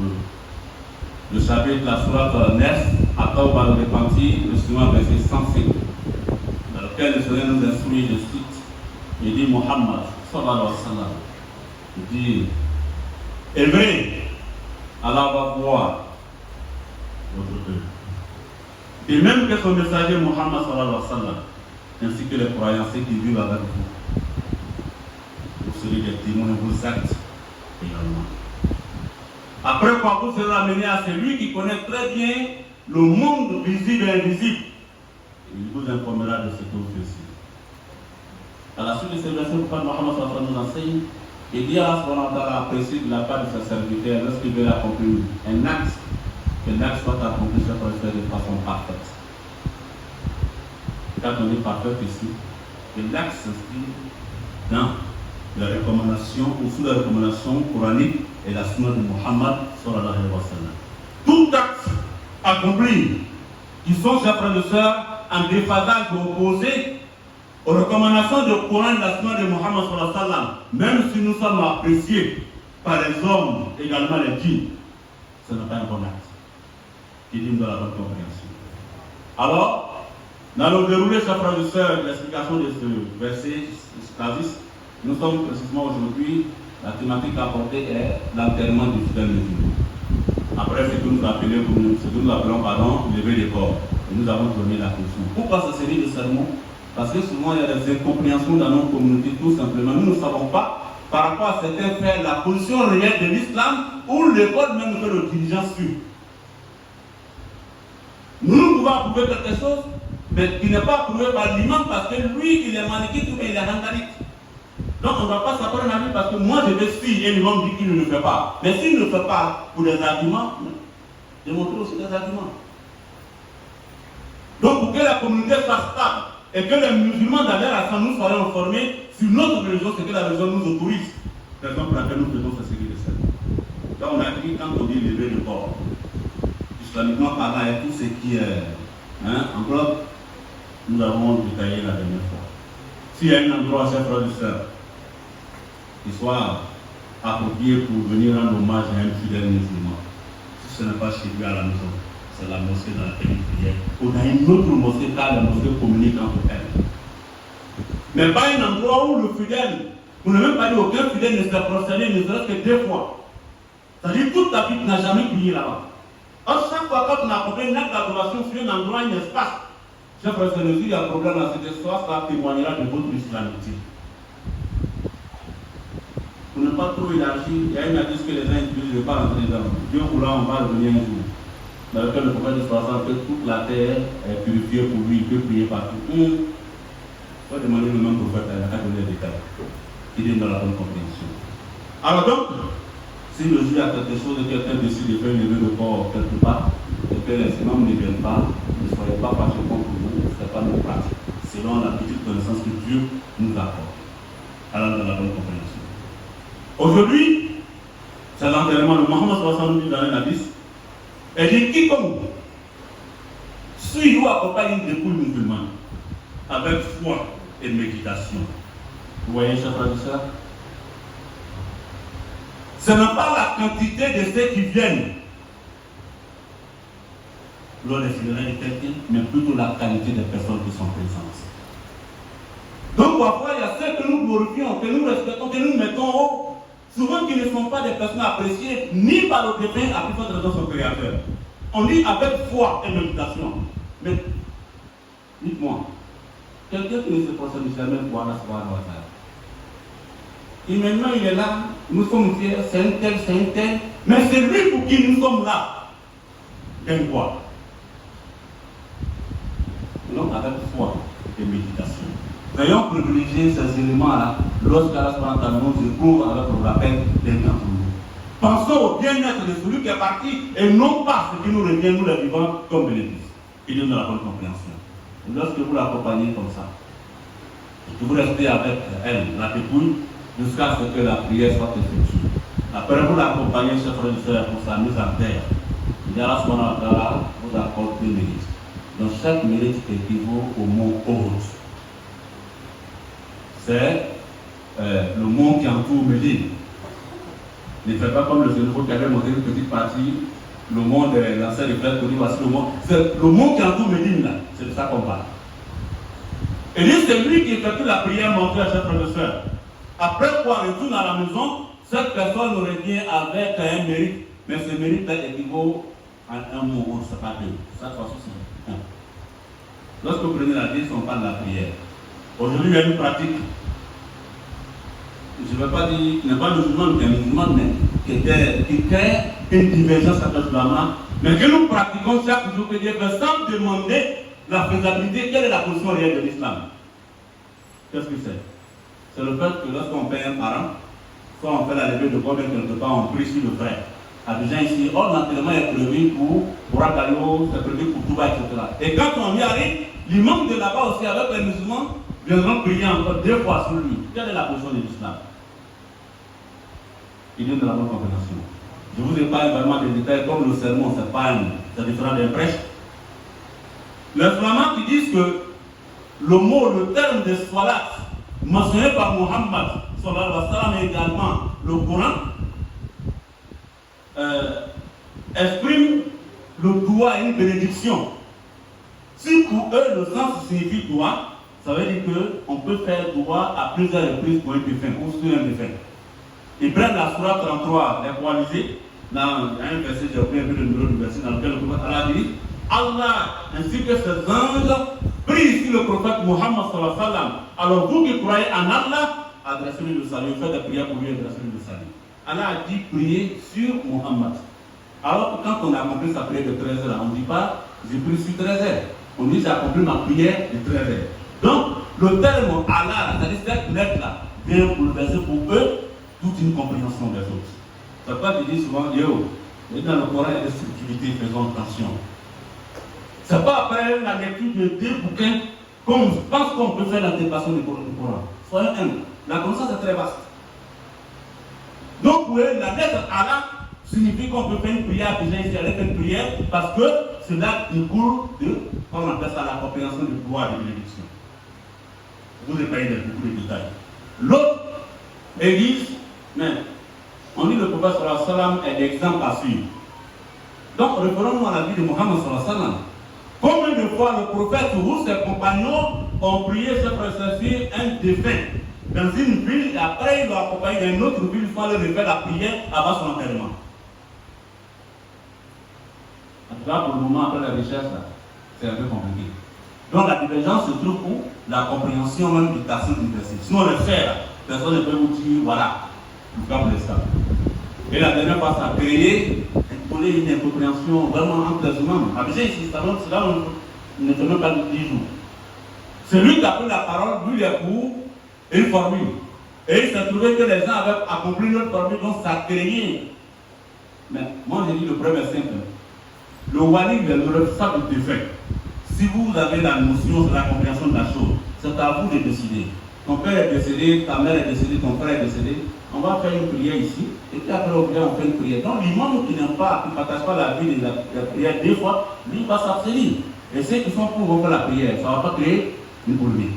le chapitre, la sourate Nes, à Tawba le repentir, le suivant verset 105. Dans le lequel le Seigneur nous instruit, je cite, il dit Muhammad, sallallahu alayhi wa sallam, il dit, est vrai, Allah va voir votre cœur. Et même que son messager Muhammad sallallahu alayhi wa sallam, ainsi que les croyants, ceux qui vivent avec vous, vous serez des témoins de vos actes également. Après quoi, vous serez amené à celui qui connaît très bien le monde visible et invisible. Il vous informera de ce que vous faites. À la suite de ces versets, le prophète Mohammed sallallahu alayhi wa sallam nous enseigne et dit à Allah apprécie de la part de sa serviteur lorsqu'il veut accomplir un acte, que l'acte soit accompli de façon parfaite. Quand on est parfait ici, que l'acte s'inscrit dans la recommandation ou sous la recommandation coranique et la sunna de Muhammad sallallahu alayhi wa sallam. Tout acte accompli qui sont, chers frères et sœurs, en déphasage opposé aux recommandations du Coran et de la sunna de Muhammad sallallahu alayhi wa sallam, même si nous sommes appréciés par les hommes, également les djinns, ce n'est pas un bon acte qui dit de la bonne compréhension. Alors, dans le déroulé, chers frères et sœurs, l'explication de ce verset, nous sommes précisément aujourd'hui, la thématique apportée est l'enterrement du fidèle musulman. Après ce que nous appelons, lever les corps. Et nous avons donné la question. Pourquoi cette série de sermons? Parce que souvent il y a des incompréhensions dans nos communautés, tout simplement. Nous ne savons pas, par rapport à certains faits, la position réelle de l'islam ou l'école même que le dirigeant suit. Nous pouvons approuver quelque chose, mais qui n'est pas approuvé par l'imam parce que lui, il est malikite ou bien il est hanbalite. Donc on ne doit pas s'apprendre à lui parce que moi je vais suivre et l'imam dit qu'il ne le fait pas. Mais s'il ne le fait pas pour des arguments, démontrez aussi des arguments. Donc pour que la communauté soit stable et que les musulmans d'ailleurs nous soyons informés sur notre religion, c'est que la religion nous autorise. Raison pour laquelle nous faisons ce série de ça. Donc on a dit quand on dit lever le corps, islamiquement parlant et tout ce qui est englobe, nous avons détaillé la dernière fois. S'il y a un endroit, chers frères et sœurs, qui soit approprié pour venir rendre hommage à un fidèle musulman, si ce n'est pas chez lui à la maison, c'est la mosquée dans laquelle il priait. On a une autre mosquée car la mosquée communique entre elles. Mais pas un endroit où le fidèle, vous ne même pas dit aucun fidèle ne s'est prosterné, ne serait-ce que 2 fois. C'est-à-dire toute ta vie, tu n'as jamais prié là-bas. Or, chaque fois quand on a accompli une acte d'adoration sur un endroit, un espace, chers frères et sœurs, il y a un problème dans cette histoire, ça témoignera de votre islamité. Pour ne pas trop élargir, il y a une hadith que les uns utilisent, je ne vais pas rentrer dedans. Dieu voulant, on va revenir un jour. Dans lequel le prophète de 60 que toute la terre est purifiée pour lui, il peut prier partout. Il faut demander le même prophète, il n'a qu'à donner des détails. Il est dans la bonne compréhension. Alors donc, si le juge a quelque chose et quelqu'un décide de faire une levée de corps quelque part, et que les imams ne viennent pas, ne soyez pas fâchés contre vous, ce n'est pas notre pratique. Selon la petite connaissance que Dieu nous accorde. Alors dans la bonne compréhension. Aujourd'hui, c'est l'enterrement de Mohammed sallallahu alayhi wa sallam dans un hadith. Et dit quiconque suit ou accompagne une dépouille musulmane avec foi et méditation. Vous voyez, chers frères et sœurs? Ce n'est pas la quantité de ceux qui viennent lors des funérailles de quelqu'un, mais plutôt la qualité des personnes qui sont présentes. Donc parfois, il y a ceux que nous glorifions, que nous respectons, que nous mettons haut, souvent qui ne sont pas des personnes appréciées ni par le défunt, à plus forte raison son créateur. On dit avec foi et méditation. Mais, dites-moi, quelqu'un qui ne se procède jamais pour Allah subhanahu wa ta'ala. Et maintenant il est là, nous sommes fiers, c'est un tel, mais c'est lui pour qui nous sommes là. Gagne quoi? Donc avec foi et méditation. Veuillons privilégier ces éléments-là lorsqu'Allah subhanahu wa ta'ala nous éprouve avec le rappel d'un temps pour nous. Pensons au bien-être de celui qui est parti et non pas ce qui nous revient, nous les vivants, comme bénéfice. Il nous donne la bonne compréhension. Et lorsque vous l'accompagnez comme ça, que vous restez avec elle, la dépouille, jusqu'à ce que la prière soit effectuée. Après, vous l'accompagnez, chers frères et sœurs, pour sa mise en terre. Et Allah subhanahu wa ta'ala vous accorde 2 mérites. Donc chaque mérite équivaut au mot Ohud. C'est le mont qui entoure Médine. Ne faites pas comme le Sénégal qui avait montré une petite partie, le mont de l'ancien de frère, voici le mont. C'est le mont qui entoure Médine là, c'est de ça qu'on parle. Et dit, c'est lui qui effectue la prière mortuaire, chers frères et sœurs. Après quoi, on retourne à la maison, cette personne revient avec un mérite, mais ce mérite-là équivaut à un mot, c'est pas deux. Ça, c'est un. Lorsque vous prenez la liste, on parle de la prière. Aujourd'hui, il y a une pratique. Je ne vais pas dire qu'il n'est pas musulman, mais musulman, mais qui crée une divergence avec l'islam, mais que nous pratiquons chaque jour, que Dieu fait sans demander la faisabilité. Quelle est la position réelle de l'islam? Qu'est-ce que c'est? C'est le fait que lorsqu'on paye un parent, soit on fait la levée de corps, quelque part on prie sur le frère. Abidjan ici, l'enterrement est prévu pour Agallo, c'est prévu pour Touba, etc. Et quand on y arrive, l'imam de là-bas aussi avec les musulmans viendront prier encore 2 fois sur lui. Quelle est la position de l'islam? Il est de la bonne compréhension. Je vous épargne vraiment des détails comme le sermon, c'est différent des prêches. Les flamands qui disent que le terme de salat mentionné par Mohammed sallallahu alayhi wa sallam et également le Coran exprime le doigt et une bénédiction. Si pour eux le sens signifie doigt, ça veut dire qu'on peut faire doigt à plusieurs reprises pour un défunt ou sur un défunt. Ils prennent la Surah 33, les coalisés, dans un verset, j'ai oublié un peu le numéro du verset, dans lequel le prophète Allah dit Allah ainsi que ses anges prient ici le prophète Mohammed sallallahu alayhi wa sallam. Alors vous qui croyez en Allah, adressez-lui le salut, faites des prières pour lui, adressez-lui le salut. Allah a dit prier sur Mohammed. Alors que quand on a accompli sa prière de 13 heures, on ne dit pas j'ai prié sur 13 heures. On dit j'ai accompli ma prière de 13 heures. Donc le terme Allah, c'est-à-dire cette lettre-là, vient bouleverser pour eux toute une compréhension des autres. C'est pourquoi je dis souvent, dans le Coran, il y a des subtilités, faisons attention. C'est pas après la lecture de 2 bouquins qu'on pense qu'on peut faire l'intégration du Coran. Soyons humbles. La connaissance est très vaste. Donc, la lettre Allah signifie qu'on peut faire une prière, déjà ici, avec une prière, parce que cela découle de, on appelle ça la compréhension du pouvoir de bénédiction. Vous n'avez pas eu beaucoup de détails. L'autre église, mais on dit le prophète sallallahu alayhi wa sallam est l'exemple à suivre. Donc, reprenons-nous à la vie de Mohammed sallallahu alayhi wa sallam. Combien de fois le prophète ou ses compagnons ont prié sur un défunt dans une ville et après ils l'ont accompagné dans une autre ville, il faut aller faire la prière avant son enterrement. En tout cas, pour le moment, après la recherche, c'est un peu compliqué. Donc la divergence se trouve où la compréhension même du tacite du verset. Sinon, le faire, personne ne peut vous dire, voilà, le cas pour l'instant. Et la dernière fois, ça a créé une incompréhension vraiment entre les humains. Abidjan ici, c'est là on ne fait même pas 10 jours. C'est lui qui a pris la parole, lui il est pour une formule. Et il s'est trouvé que les gens avaient accompli notre formule, donc ça a créé. Mais moi j'ai dit le problème est simple. Le wali est le responsable du défunt. Si vous avez la notion de la compréhension de la chose, c'est à vous de décider. Ton père est décédé, ta mère est décédée, ton frère est décédé. On va faire une prière ici, et puis après on fait une prière. Donc l'imam qui n'aime pas, qui ne partage pas la vie de la prière 2 fois, lui va s'abstenir. Et ceux qui sont pour vont faire la prière, ça ne va pas créer une polémique.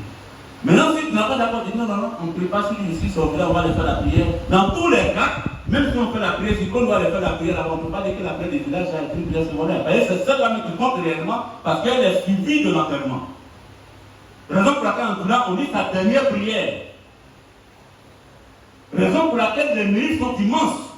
Maintenant, si tu n'as pas d'accord, dis non, on ne prie pas sur lui ici, sur on va aller faire la prière. Dans tous les cas, même si on fait la prière, si on doit aller faire la prière, on ne peut pas dire que la prière des villages est une prière secondaire. C'est celle-là qui compte réellement, parce qu'elle est suivie de l'enterrement. Raison pour laquelle, en tout cas, on dit sa dernière prière. Raison pour laquelle les mérites sont immenses.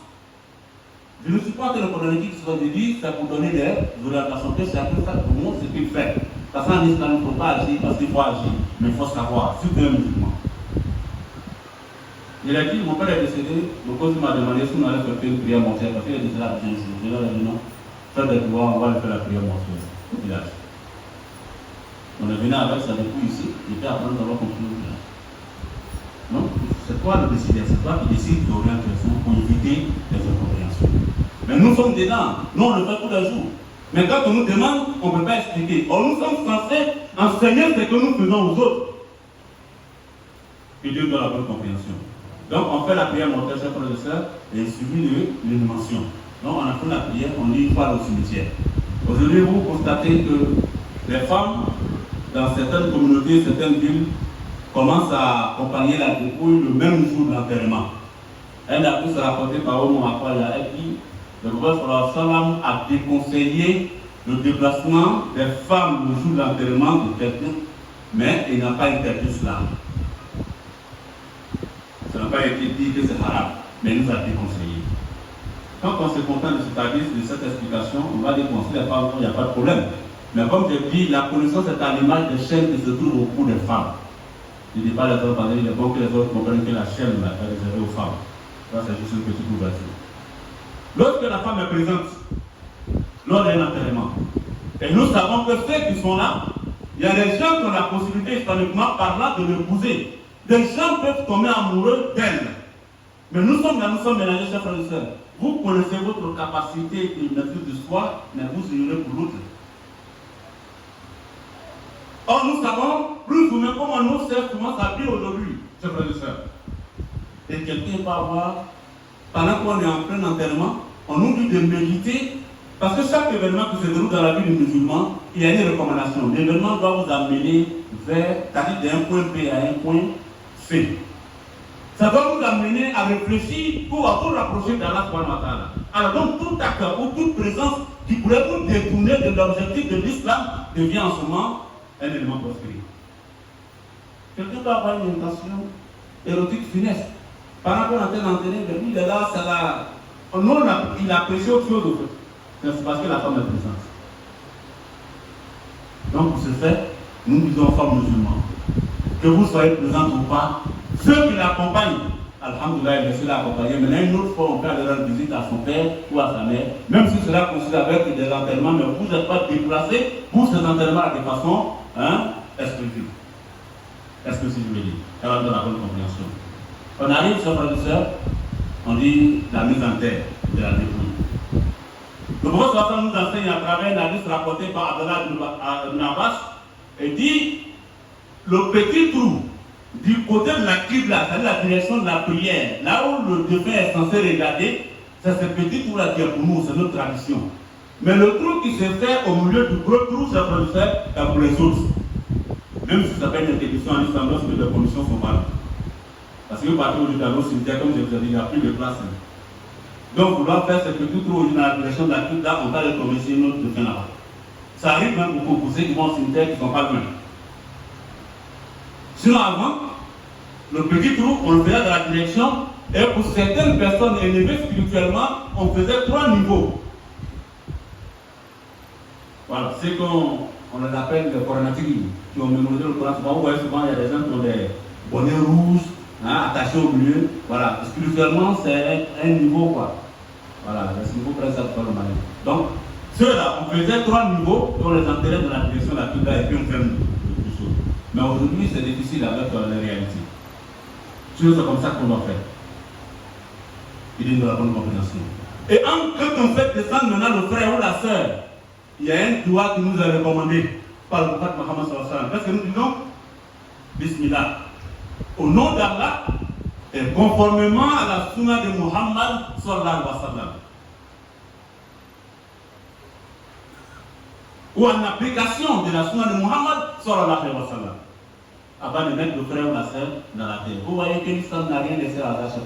Je ne suis pas en train de condamner qui soit dit, c'est pour donner des orientations, que c'est un peu ça pour moi, ce qu'il fait. Parce qu'en islam, il ne faut pas agir parce qu'il faut agir, mais il faut savoir, si tu es musulman. Il a dit, mon père est décédé, le cause m'a demandé si on allait faire une prière mortuaire, parce qu'il est déjà là, je lui ai dit non, faire des doigts, on va aller faire la prière mortuaire au village. On est venu avec ça depuis ici, et puis après, nous allons continuer au village. Non, c'est toi le décideur, c'est toi qui décides d'orientation pour éviter les incompréhensions. Mais nous sommes dedans, nous on le fait tous les jours. Mais quand on nous demande, on ne peut pas expliquer. Or nous sommes censés enseigner ce que nous faisons aux autres. Et Dieu donne la bonne compréhension. Donc on fait la prière mortuaire, chers frères et sœurs, et suivi de l'inhumation. Donc on a fait la prière, on dit une fois au cimetière. Aujourd'hui, vous constatez que les femmes, dans certaines communautés, certaines villes, commencent à accompagner la dépouille le même jour de l'enterrement. Elle a pu se rapporter par Omo Akwaya, elle dit le prophète sallam a déconseillé le déplacement des femmes le jour de l'enterrement de quelqu'un Mais il n'a pas interdit cela. Ça n'a pas été dit que c'est haram, mais il nous a déconseillé. Quand on se contente de cet avis, de cette explication, on va dire qu'on ne pas, il n'y a pas de problème. Mais comme je dis, la connaissance est à l'image des chaînes qui se trouvent au cou des femmes. Je ne dis pas les autres, parce qu'il est bon que les autres comprennent que la chaîne là, est réservée aux femmes. Ça, c'est juste une petite ouverture. Lorsque la femme est présente, lors d'un enterrement, et nous savons que ceux qui sont là, il y a des gens qui ont la possibilité, historiquement parlant, de l'épouser. Des gens peuvent tomber amoureux d'elle. Mais nous sommes mélangés, chers frères et sœurs. Vous connaissez votre capacité de maîtrise de soi, mais vous ignorez pour l'autre. Or, nous savons plus ou moins comment nous sommes souvent s'habiller aujourd'hui, chers frères et sœurs. Et quelqu'un va avoir, pendant qu'on est en plein enterrement, on nous dit de méditer, parce que chaque événement qui se déroule dans la vie du musulman, il y a une recommandation. L'événement doit vous amener vers, c'est-à-dire d'un point B à un point C. Ça doit vous amener à réfléchir pour vous rapprocher d'Allah subhanahu wa ta'ala. Alors donc tout acteur ou toute présence qui pourrait vous détourner de l'objectif de l'islam devient en ce moment un élément prospère. Quelqu'un doit avoir une intention érotique funeste. Pendant qu'on est en train d'entraîner, lui il est là, c'est là. Nous, il apprécie autre chose au fait. C'est parce que la femme est présente. Donc pour ce fait, nous disons aux femmes musulmanes, que vous soyez présentes ou pas, ceux qui l'accompagnent, alhamdoulilah, il cela accompagné. Maintenant, une autre fois, on peut aller rendre visite à son père ou à sa mère, même si cela consiste avec des enterrements, mais vous n'êtes pas déplacés pour ces enterrements de façon exclusive. Exclusive, je veux dire. Ça va dans la bonne compréhension. On arrive, chers frères et sœurs, on dit la mise en terre de la dépouille. Le prophète nous enseigne à travers la liste rapportée par Abdallah ibn Abbas et dit le petit trou du côté de la Qibla, c'est-à-dire la direction de la prière, là où le défunt est censé regarder, c'est ce petit trou-là qui est pour nous, c'est notre tradition. Mais le trou qui se fait au milieu du gros trou, c'est pour les autres. Même si ça fait une interdiction en islam, lorsque les conditions sont valables. Parce que vous partez au cimetière, comme je vous ai dit, il n'y a plus de place. Donc, vouloir faire ce petit trou dans la direction de la Qibla, on va les commercer une autre défunt là-bas. Ça arrive même pour ceux qui vont au cimetière qui ne sont pas loin. Sinon, avant, le petit trou, on le faisait dans la direction, et pour certaines personnes élevées spirituellement, on faisait 3 niveaux. Voilà, c'est qu'on les appelle les coronatiques, qui ont mémorisé le Coran. Souvent, vous voyez, souvent, il y a des gens qui ont des bonnets rouges, attachés au milieu. Voilà, spirituellement, c'est un niveau, quoi. Voilà, ce niveau presque à le mari. Donc, ceux-là, on faisait 3 niveaux, et on les enterrait dans la direction de la Qibla, et puis on fait une chose. Mais aujourd'hui, c'est difficile avec la réalité. C'est comme ça qu'on doit faire. Il est de la bonne compréhension. Et quand on fait descendre maintenant le frère ou la sœur, il y a un doigt qui nous est recommandé par le prophète Mohammed sallallahu alayhi wa sallam. Parce que nous disons Bismillah. Au nom d'Allah et conformément à la sunna de Muhammad sallallahu alayhi wa sallam. Ou en application de la sunna de Muhammad sallallahu alayhi wa sallam. Avant de mettre le frère ou la sœur dans la terre. Vous voyez que l'islam n'a rien laissé à hasard chez le.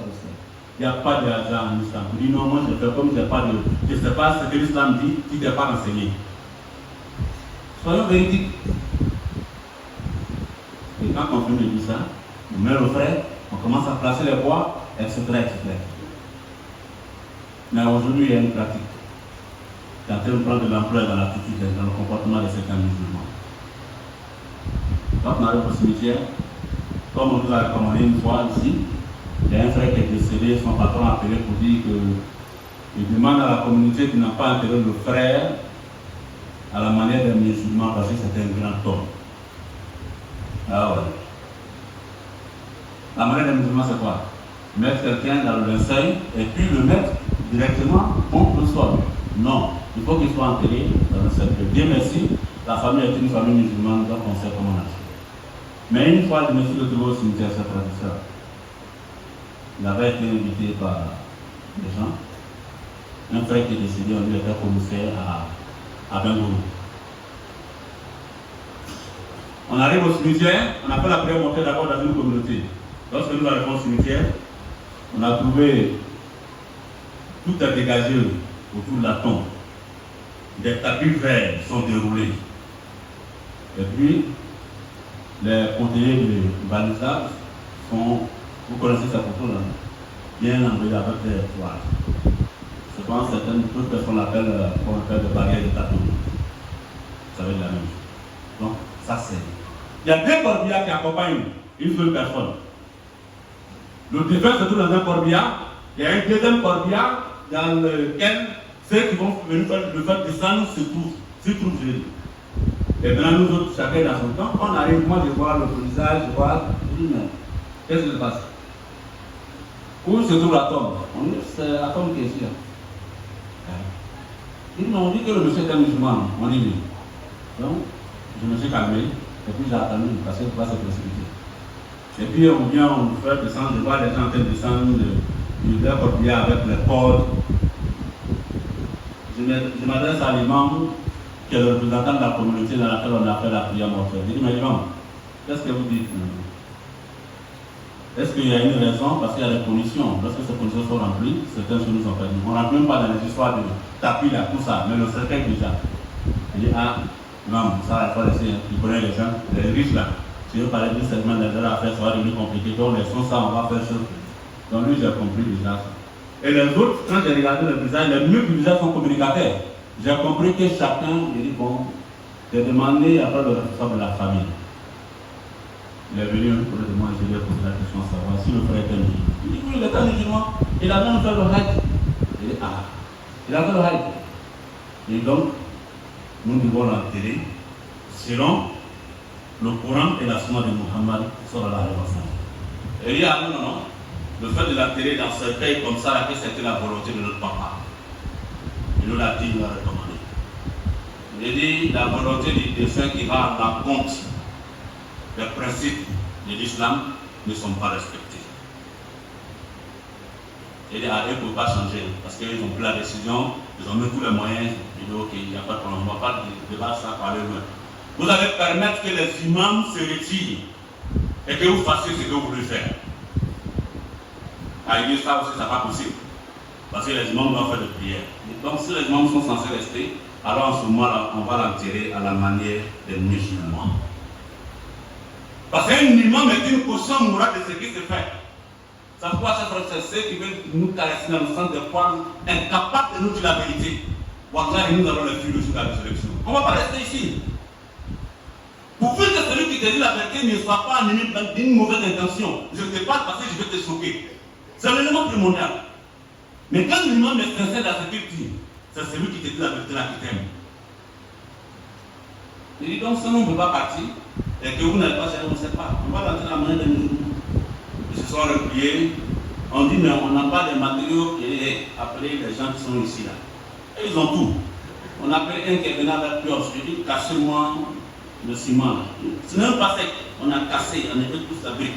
Il n'y a pas de hasard en islam. Vous dites non, moi je fais comme je ne sais pas ce que l'islam dit, qui n'est pas enseigné. Soyons véridiques. Et quand on finit de dire ça, on met le frère, on commence à placer les bois, etc. Mais aujourd'hui, il y a une pratique qui est en train de prendre de l'ampleur dans l'attitude, dans le comportement de certains musulmans. Quand on arrive au cimetière, comme on nous a recommandé une fois ici, il y a un frère qui est décédé, son patron a appelé pour dire qu'il demande à la communauté qui n'a pas enterré le frère à la manière des musulmans parce que c'était un grand homme. Ah ouais. La manière des musulmans, c'est quoi? Mettre quelqu'un dans le linceul et puis le mettre directement contre le sol. Non, il faut qu'il soit enterré dans le linceul. Dieu merci, la famille est une famille musulmane, donc on sait comment on a fait. Mais une fois, je me suis retrouvé au cimetière, cette tradition. Il avait été invité par des gens. Un frère qui est décédé, on lui était commissaire à Bengourou. On arrive au cimetière, on a fait la prière montée d'abord dans une communauté. Lorsque nous arrivons au cimetière, on a trouvé tout est dégagé autour de la tombe. Des tapis verts sont déroulés. Et puis, les conseillers de balisage sont, vous connaissez cette photo-là, bien envoyés avec des toiles. Je pense que certaines personnes l'appellent qu'on appelle de barrière de tapis. Ça va être la même chose. Donc, ça c'est. Il y a deux corbillards qui accompagnent une seule personne. Le défunt se trouve dans un corbillard. Il y a un deuxième corbillard dans lequel ceux qui vont venir le faire descendre se trouvent Jésus. Et maintenant, nous autres, chacun dans son temps, on arrive, moi je vois le visage, je vois, je dis, mais qu'est-ce qui se passe? Où se trouve la tombe? On dit, c'est la tombe qui est ici. Il dit, on dit que le monsieur est un musulman. On dit oui. Donc, je me suis calmé, et puis j'ai attendu, parce qu'il ne faut pas se précipiter. Et puis on vient, on nous fait descendre, je vois les gens en train de descendre du corbillard avec les cordes. Je m'adresse à l'imam, qui est le représentant de la communauté dans laquelle on a fait la prière mortuaire. Je dis, mais imam, qu'est-ce que vous dites? Est-ce qu'il y a une raison? Parce qu'il y a des conditions. Lorsque ces conditions sont remplies, certains choses nous ont permis. On ne rentre même pas dans les histoires de tapis là, tout ça, mais le cercueil déjà. Je dis, ah, imam, ça, il faut laisser, tu connais les gens, les riches là. Si vous parlez du segment des affaires, ça va devenir compliqué. Donc, les sons, ça, on va faire chose. Donc, lui, j'ai compris déjà ça. Et les autres, quand j'ai regardé le visage, les mieux du visage sont communicateurs. J'ai compris que chacun, il dit, bon, j'ai demandé après le responsable de la famille. Il est venu auprès de moi et je lui ai posé la question à savoir si le frère était musulman. Il dit, oui, il était musulman. Il a même fait le hajj. Il dit, ah, il a fait le hajj. Et donc, nous devons l'enterrer selon le Coran et la sunna de Muhammad sallallahu alayhi wa sallam. Et il dit, ah non, non, non. Le fait de l'enterrer dans ce pays comme ça, que c'était la volonté de notre papa. Il nous l'a dit, il nous l'a recommandé. Il dit, la volonté du défunt qui va à la compte des principes de l'islam ne sont pas respectés. Il dit, ah, ils ne peuvent pas changer parce qu'ils ont pris la décision, ils ont mis tous les moyens. Il dit, ok, il n'y a pas de problème, on ne va pas débattre ça par le loin. Vous allez permettre que les imams se retirent et que vous fassiez ce que vous voulez faire. À l'église, ça aussi, ça n'est pas possible. Parce que les imams doivent faire des prières. Donc, si les imams sont censés rester, alors en ce moment-là, on va l'enterrer à la manière des musulmans. Parce qu'un imam est une caution morale de ce qui se fait. Ça peut pas être ceux qui veulent nous caresser dans le sens de points, incapables de nous dire la vérité. Voilà, nous allons les fuir jusqu'à la résurrection. On ne va pas rester ici. Pourvu que celui qui te dit la vérité ne soit pas animé d'une mauvaise intention. Je ne te parle parce que je vais te choquer. C'est l'élément primordial. Mais quand l'imam est sincère dans ce qu'il dit, c'est celui qui te dit la vérité là qui t'aime. Il dit donc, si on ne peut pas partir, et que vous n'avez pas cherché, on ne sait pas. On va rentrer dans la main des musulmans. Ils se sont repliés. On dit, mais on n'a pas de matériaux qui est appelé les gens qui sont ici là. Et ils ont tout. On a appelé un qui est venu avec pioche. Je dis, cassez-moi le ciment là. Ce n'est pas sec. On a cassé, on a fait tous la brique.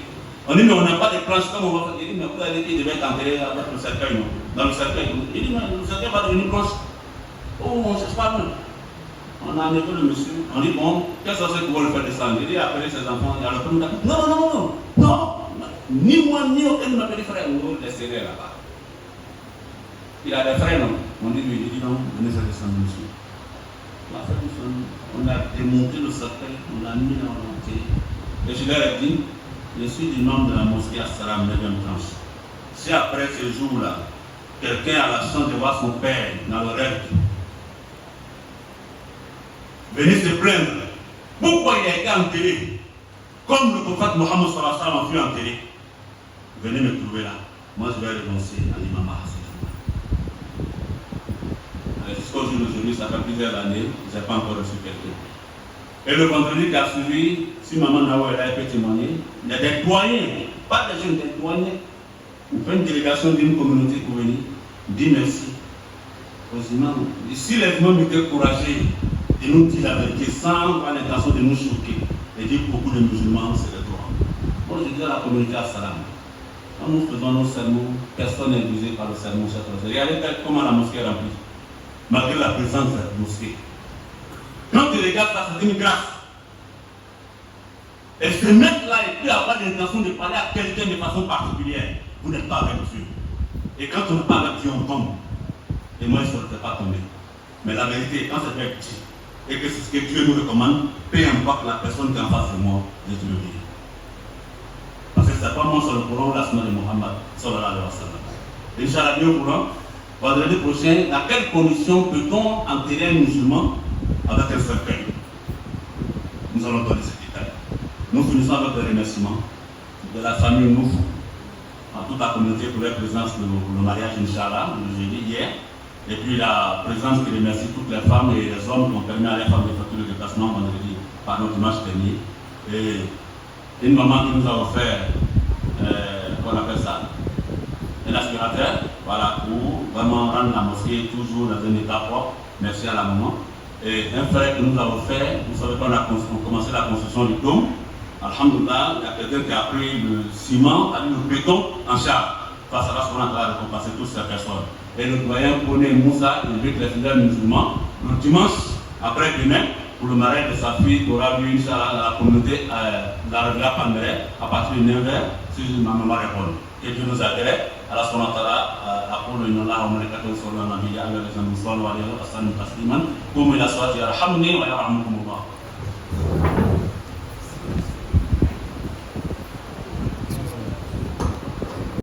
On dit, mais on n'a pas de planches comme on va faire. Il dit, mais vous avez dit qu'il devait être enterré avec le cercueil, non? Dans le cercueil. Il dit, mais le cercueil va devenir planche. Oh, on ne cherche pas même. On a enlevé le monsieur. On dit, bon, qu'est-ce que c'est qu'on va le faire descendre? Il dit, appeler ses enfants. Il y a le premier. Non, non, non, non, non. Ni moi, ni aucun de mes petits frères. On va le laisser là-bas. Il a des frères, non? On dit, lui, il dit, non, venez se descendre, monsieur. On a démonté le cercueil, on l'a mis dans l'entrée. Et je leur ai dit, je suis du nombre de la mosquée à Salam, 9e tranche. Si après ce jour-là, quelqu'un a la chance de voir son père dans le rêve, venez se plaindre. Pourquoi il a été enterré comme le prophète Mohammed sallallahu alayhi wa sallam fut enterré? Venez me trouver là. Moi, je vais renoncer à l'imam Hassan. Jusqu'au jour d'aujourd'hui, ça fait plusieurs années, je n'ai pas encore reçu quelqu'un. Et le vendredi qui a suivi, si maman Nawa peut témoigner, il y a des doyens, pas des jeunes, des doyens. On fait une délégation d'une communauté pour venir dire merci aux imams. Et si les imams étaient courageux de nous dire la vérité sans avoir l'intention de nous choquer, et dire que beaucoup de musulmans, c'est le droit. Moi, je dis à la communauté à Salam, quand nous faisons nos sermons, personne n'est visé par le sermon. Regardez comment la mosquée est remplie, malgré la présence de la mosquée. Quand tu regardes ça, c'est une grâce. Et se mettre là et puis avoir l'intention de parler à quelqu'un de façon particulière, vous n'êtes pas avec Dieu. Et quand on n'est pas avec Dieu, on tombe. Et moi, je ne serais pas tombé. Mais la vérité, quand c'est fait petit, et que c'est ce que Dieu nous recommande, peu importe la personne qui est en face de moi, je te le dis. Parce que c'est pas moi sur le Coran, la sunna de Mohammed, sallallahu alayhi wa sallam. Inch'Allah, Dieu au Coran, vendredi prochain, à quelles conditions peut-on enterrer un musulman avec un cercueil? Nous allons donner ces détails. Nous finissons avec le remerciement de la famille Nouf, à toute la communauté pour leur présence pour le mariage, Inch'Allah, le jeudi hier. Et puis la présence qui remercie toutes les femmes et les hommes qui ont permis à les femmes d'effectuer le déplacement vendredi par notre dimanche dernier. Et une maman qui nous a offert, qu'on appelle ça, un aspirateur, voilà, pour vraiment rendre la mosquée toujours dans un état propre. Merci à la maman. Et un frère qui nous a offert, vous savez qu'on a commencé la construction du dôme. Alhamdulillah, il y a quelqu'un qui a pris le ciment, le béton en charge. Face à la soirée, on va récompenser toutes ces personnes. Et le doyen Koné Moussa invite les fidèles musulmans le dimanche après-demain pour le mariage de sa fille qui aura vu la communauté la Revilla Palmeret à partir de 9h si ma maman répond. Que Dieu nous agrée. Allah subhanahu wa ta'ala أقول إن الله وملائكته يصلون على النبي يا أيها الذين آمنوا صلوا عليه وسلموا تسليما قوموا إلى الصلاة يرحمني ويرحمكم الله.